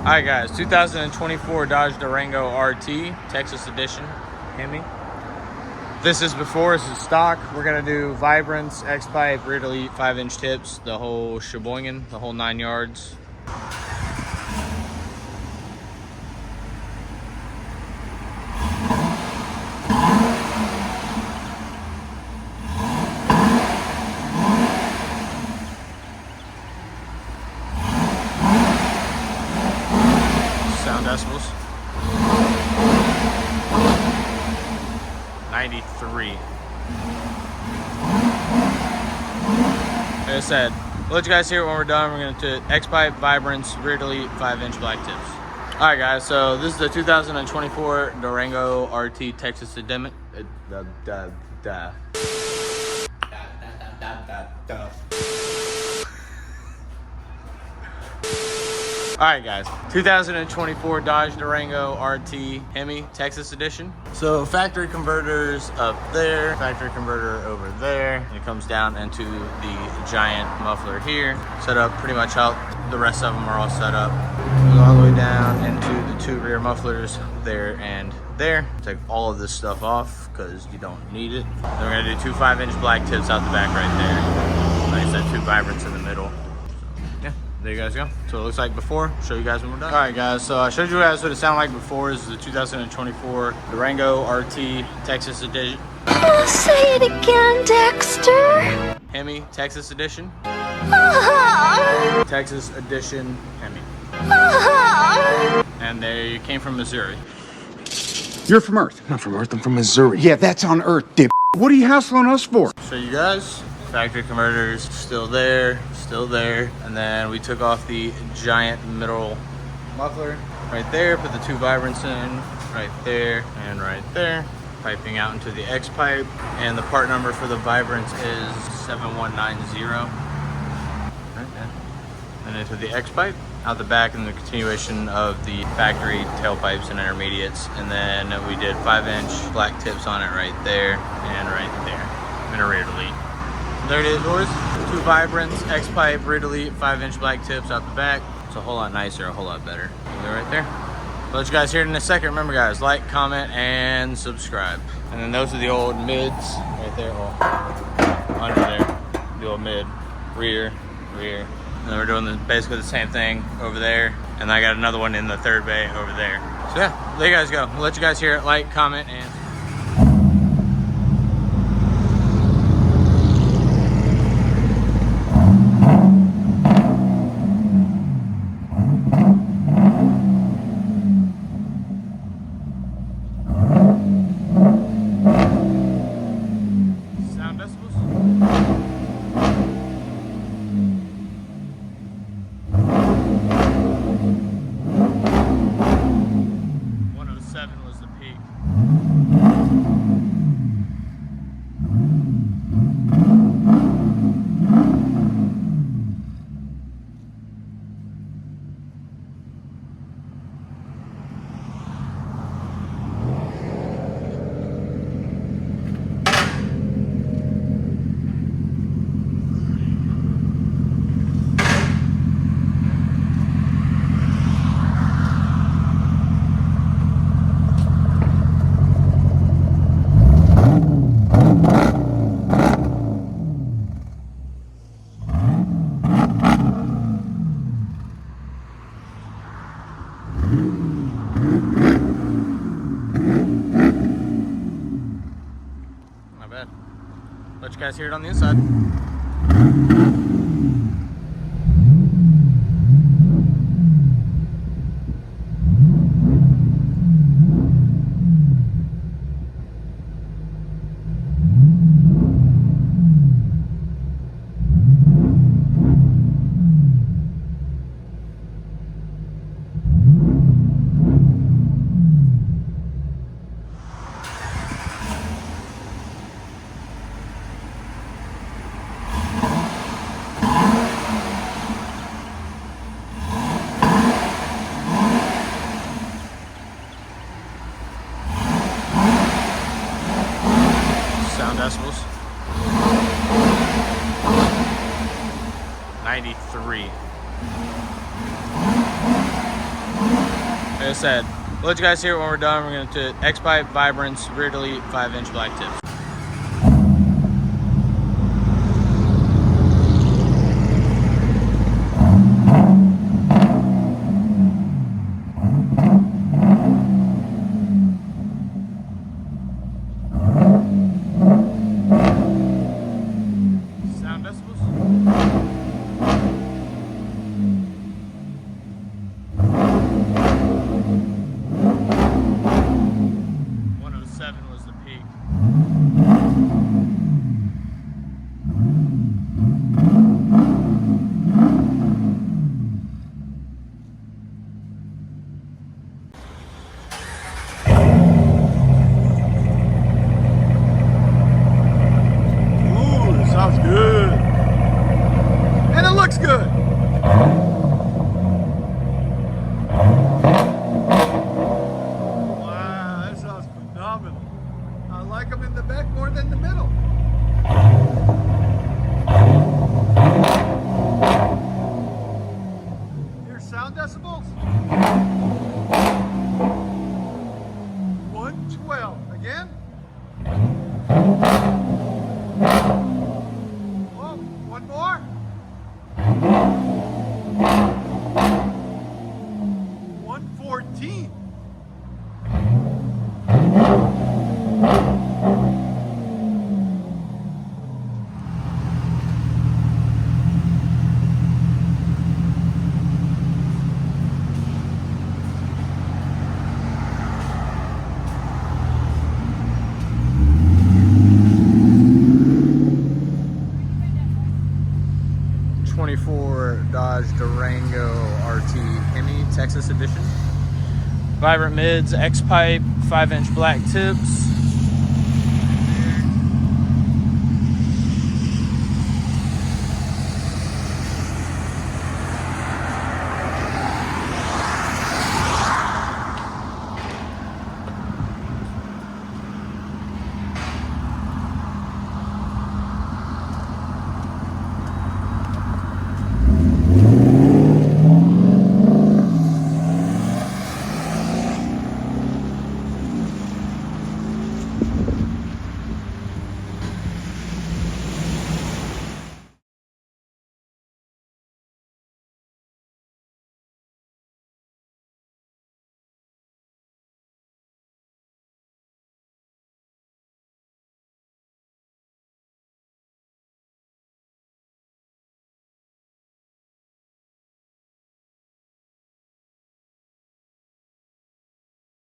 Alright guys, 2024 Dodge Durango RT, Texas Edition, HEMI. This is before, this is stock. We're gonna do vibrance, X-pipe, rear delete, 5-inch tips, the whole sheboygan, the whole 9 yards. Sound decibels 93. Like I said, we'll let you guys hear it when we're done. We're going to do X-pipe, vibrance, rear delete, 5-inch black tips. Alright guys, so this is the 2024 Durango RT Texas Edition. Alright guys, 2024 Dodge Durango RT HEMI Texas Edition. So factory converters up there, factory converter over there, and it comes down into the giant muffler here. Set up pretty much how the rest of them are all set up. Goes all the way down into the 2 rear mufflers there and there. Take all of this stuff off because you don't need it. Then we're gonna do 2 5-inch black tips out the back right there. Like I said, 2 vibrants in the middle. There you guys go. So it looks like before. Show you guys when we're done. All right, guys. So I showed you guys what it sounded like before. This is the 2024 Durango RT Texas Edition. Oh, say it again, Dexter. HEMI Texas Edition. Uh-huh. Texas Edition HEMI. Uh-huh. And they came from Missouri. You're from Earth. I'm not from Earth, I'm from Missouri. Yeah, that's on Earth, dip. What are you hassling us for? Show you guys. Factory converters still there, and then we took off the giant middle muffler right there, put the 2 vibrants in right there and right there, piping out into the X pipe, and the part number for the vibrants is 7190 right there, and into the X pipe out the back, and the continuation of the factory tailpipes and intermediates, and then we did 5-inch black tips on it right there and right there, and a rear delete. There it is, boys. 2 vibrants, X-pipe, rear delete, 5-inch black tips out the back. It's a whole lot nicer, a whole lot better. They're right there. I'll let you guys hear it in a second. Remember guys, like, comment, and subscribe. And then those are the old mids right there. Oh, under there. The old mid, rear. And then we're doing basically the same thing over there. And I got another one in the 3rd bay over there. So yeah, there you guys go. We'll let you guys hear it. Like, comment, and sound decibels. 107 was the peak. Not bad. Let you guys hear it on the inside. I said, we'll let you guys hear it when we're done. We're going to X-Pipe, Vibrance, rear delete, 5-inch black tips. Sound decibels? 107 was the peak. Ooh, it sounds good. And it looks good. Wow, that sounds phenomenal. I like them in the back more than the middle. Here's sound decibels. 112. Again. Oh, one more. 114. Dodge Durango RT HEMI Texas edition. Vibrant mids, X-Pipe, 5-inch black tips.